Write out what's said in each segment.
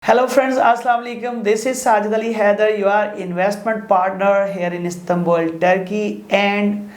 Hello friends, Assalamu alaikum. This is Sajid Ali Haider, your investment partner here in Istanbul, Turkey. And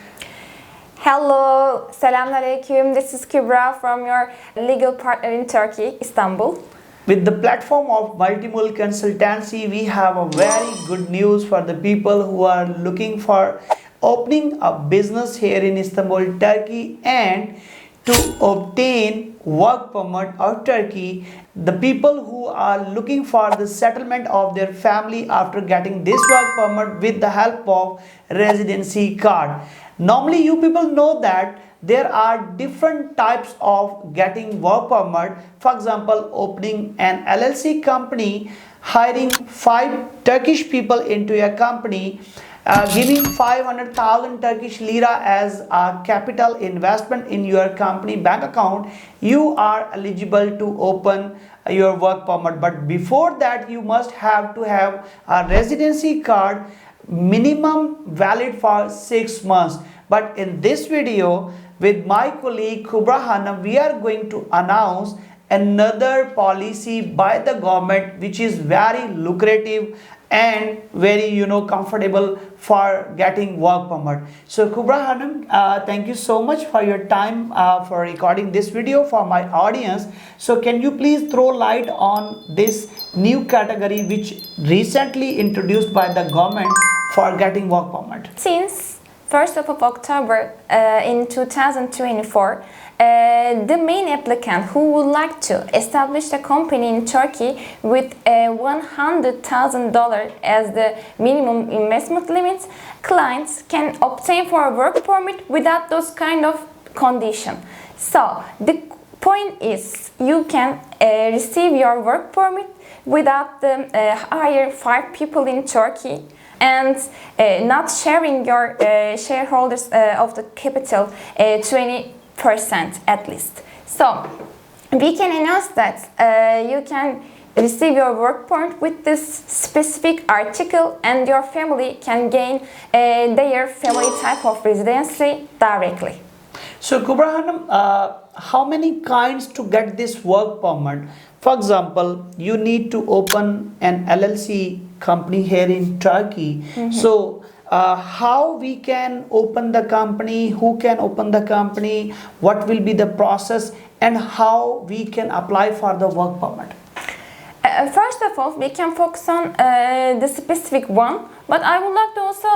Hello, Selamun Aleyküm. This is Kübra from your legal partner in Turkey, Istanbul. with the platform of Multimul Consultancy, we have a very good news for the people who are looking for opening a business here in Istanbul, Turkey, and to obtain work permit of Turkey. The people who are looking for the settlement of their family after getting this work permit with the help of residency card. Normally, you people know that there are different types of getting work permit. For example, opening an LLC company, hiring 5 Turkish people into a company, giving 500,000 Turkish lira as a capital investment in your company bank account, you are eligible to open your work permit. But before that, you must have to have a residency card, minimum valid for 6 months. But in this video, with my colleague Kubra Hanam, we are going to announce another policy by the government which is very lucrative and very comfortable for getting work permit. So Kubra Hanam, thank you so much for your time for recording this video for my audience. So can you please throw light on this new category which recently introduced by the government for getting work permit? Since 1st of October in 2024, the main applicant who would like to establish a company in Turkey with $100,000 as the minimum investment limit, clients can obtain for a work permit without those kind of condition. So the point is you can receive your work permit without the hire 5 people in Turkey and not sharing your shareholders of the capital 20% at least. So we can announce that you can receive your work permit with this specific article, and your family can gain their family type of residency directly. So Kubra Hanum, how many kinds to get this work permit? For example, you need to open an LLC company here in Turkey. So how we can open the company, who can open the company, what will be the process, and how we can apply for the work permit? First of all, we can focus on the specific one, but I would like to also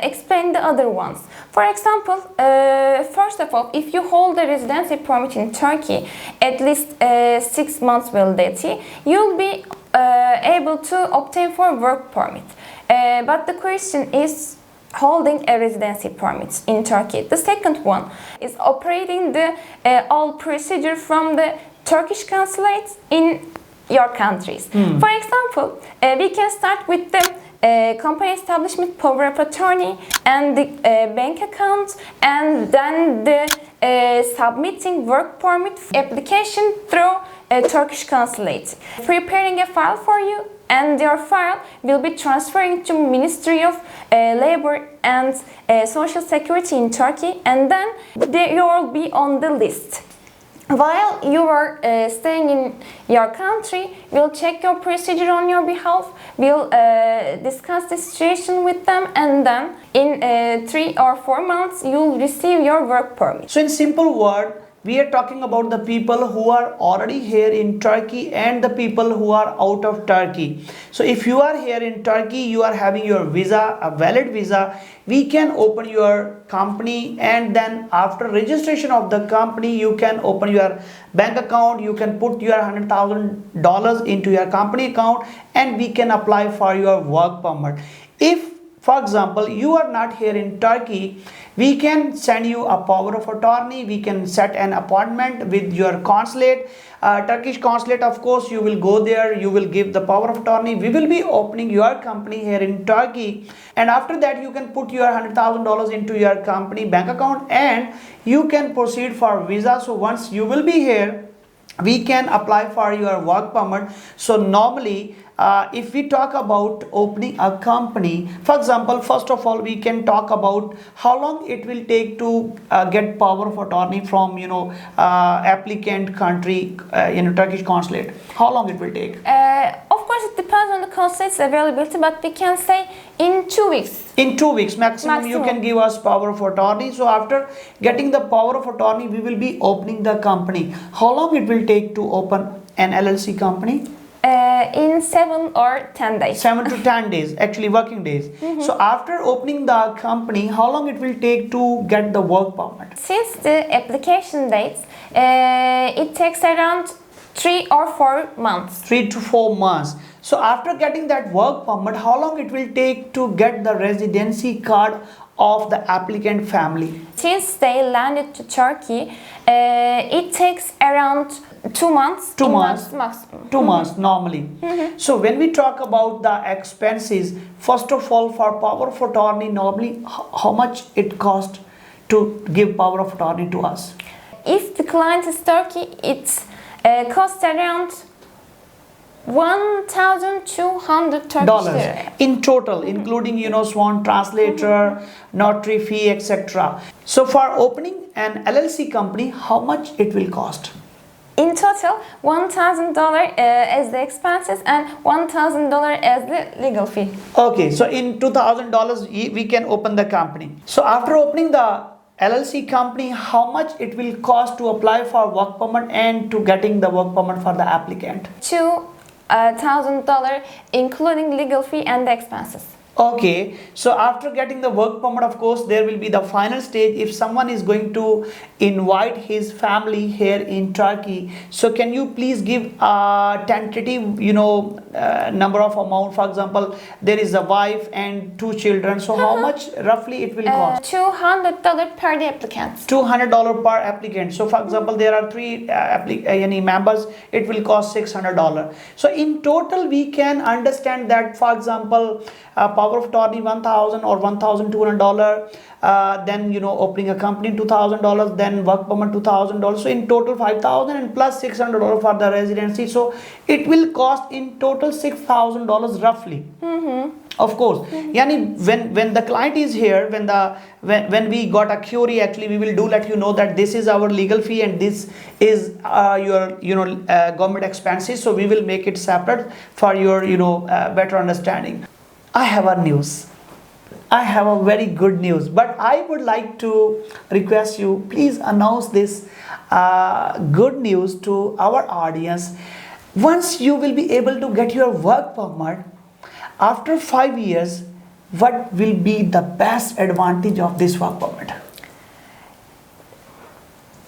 explain the other ones. For example, first of all, if you hold a residency permit in Turkey, at least 6 months validity, you'll be able to obtain for work permit. But the question is holding a residency permit in Turkey. The second one is operating the all procedure from the Turkish consulates in your countries. For example, we can start with the company establishment power of attorney and the bank account, and then the submitting work permit application through a Turkish consulate, preparing a file for you, and your file will be transferring to Ministry of Labor and Social Security in Turkey, and then you will be on the list. While you are staying in your country, we'll check your procedure on your behalf, we'll discuss the situation with them, and then in 3 or 4 months you'll receive your work permit. So in simple word, we are talking about the people who are already here in Turkey and the people who are out of Turkey. So if you are here in Turkey, you are having your visa, a valid visa, we can open your company, and then after registration of the company, you can open your bank account, you can put your $100,000 into your company account, and we can apply for your work permit. If for example, you are not here in Turkey, we can send you a power of attorney, we can set an appointment with your consulate, Turkish consulate. Of course, you will go there, you will give the power of attorney, we will be opening your company here in Turkey, and after that you can put your $100,000 into your company bank account, and you can proceed for visa. So once you will be here, we can apply for your work permit. So normally if we talk about opening a company, for example, first of all we can talk about how long it will take to get power of attorney from applicant country Turkish consulate. How long it will take? Of consultates availability, but we can say in 2 weeks. In 2 weeks maximum, you can give us power of attorney. So after getting the power of attorney, we will be opening the company. How long it will take to open an LLC company? In 7 or 10 days. 7 to 10 days, actually working days. So after opening the company, how long it will take to get the work permit? Since the application dates, it takes around 3 or 4 months. 3 to 4 months. So after getting that work permit, how long it will take to get the residency card of the applicant family? Since they landed to Turkey, it takes around 2 months. 2 months. Maximum. 2 months normally. So when we talk about the expenses, first of all, for power of attorney, normally how much it cost to give power of attorney to us? If the client is Turkey, it costs around 1,200 Turkish Dollars lira. in total, including sworn translator, notary fee, etc. So for opening an LLC company, how much it will cost? In total, $1,000 as the expenses and $1,000 as the legal fee. Okay, so in $2,000 we can open the company. So after opening the LLC company, how much it will cost to apply for work permit and to getting the work permit for the applicant? $2,000 including legal fee and the expenses. Okay, so after getting the work permit, of course, there will be the final stage. If someone is going to invite his family here in Turkey, so can you please give a tentative, number of amount? For example, there is a wife and 2 children. So how much roughly it will cost? $200 per the applicant. $200 per applicant. So for example, there are 3 members, it will cost $600. So in total, we can understand that, for example, power of attorney $1,000 or $1,200, then opening a company $2,000, then work permit $2,000. So in total $5,000 and plus $600 for the residency. So it will cost in total $6,000 roughly. Of course, yani when the client is here, when we got a query, actually we will let you know that this is our legal fee and this is your government expenses. So we will make it separate for your better understanding. I have a news. I have a very good news, but I would like to request you, please announce this good news to our audience. Once you will be able to get your work permit, after 5 years, what will be the best advantage of this work permit?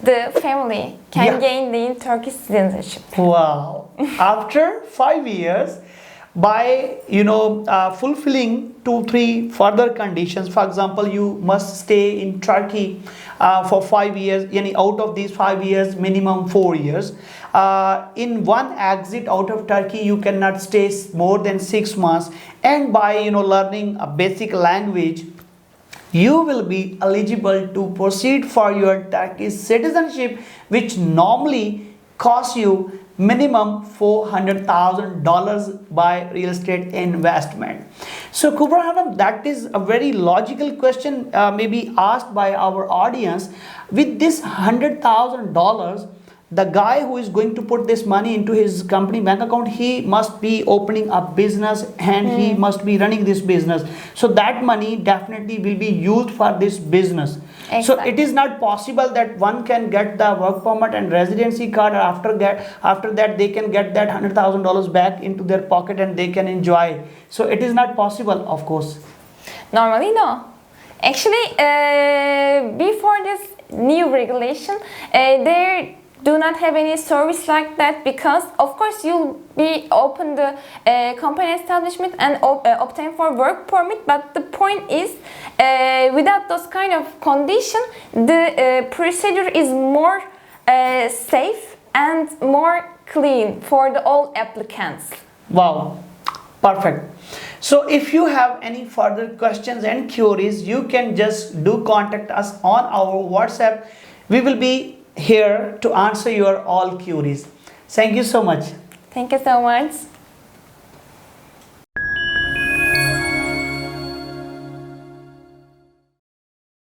The family can gain the Turkish citizenship. Wow. After 5 years, by fulfilling 2-3 further conditions, for example, you must stay in Turkey for 5 years, out of these 5 years, minimum 4 years. In one exit out of Turkey, you cannot stay more than 6 months, and by learning a basic language, you will be eligible to proceed for your Turkish citizenship, which normally costs you minimum $400,000 by real estate investment. So Kubra Hanum, that is a very logical question maybe asked by our audience. With this $100,000, the guy who is going to put this money into his company bank account, he must be opening a business and he must be running this business. So that money definitely will be used for this business. Exactly. So it is not possible that one can get the work permit and residency card, after that they can get that $100,000 back into their pocket and they can enjoy. So it is not possible, of course. Normally, no. Actually, before this new regulation, there do not have any service like that, because of course you'll be open the company establishment and obtain for work permit, but the point is without those kind of condition, the procedure is more safe and more clean for the all applicants. Wow, perfect. So if you have any further questions and queries, you can just do contact us on our WhatsApp. We will be here to answer your all queries. Thank you so much. Thank you so much.